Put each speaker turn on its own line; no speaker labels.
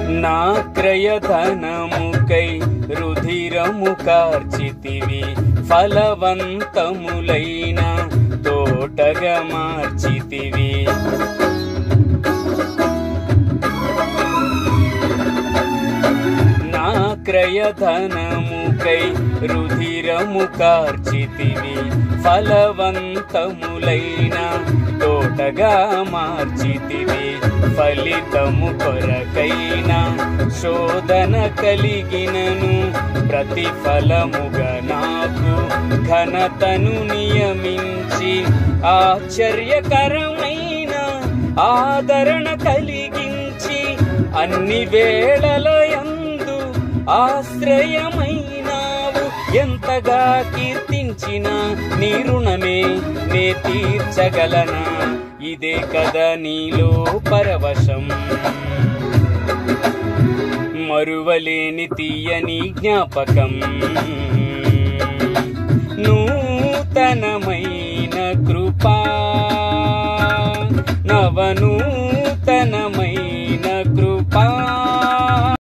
నా క్రయధనముకై రుధిరము కార్చితివి, ఫలవంతములైన తోటగా మార్చితివి. నా క్రయధనముకై రుధిరము కార్చితివి, ఫలవంతములైన తోటగా మార్చితివి. ఫలితము కొరకైన శోధన కలిగినను, ప్రతిఫలముగా నాకు ఘనతను నియమించి, ఆశ్చర్యకరమైన ఆదరణ కలిగించి, అన్ని వేళలయందు ఆశ్రయమైనావు. ఎంతగా కీర్తించిన నీ రుణమే నే తీర్చగలనా, ఇదే కదా నీలో పరవశం. మరువలేని తీయని జ్ఞాపకం, నూతనమైన కృపా, నవనూతనమైన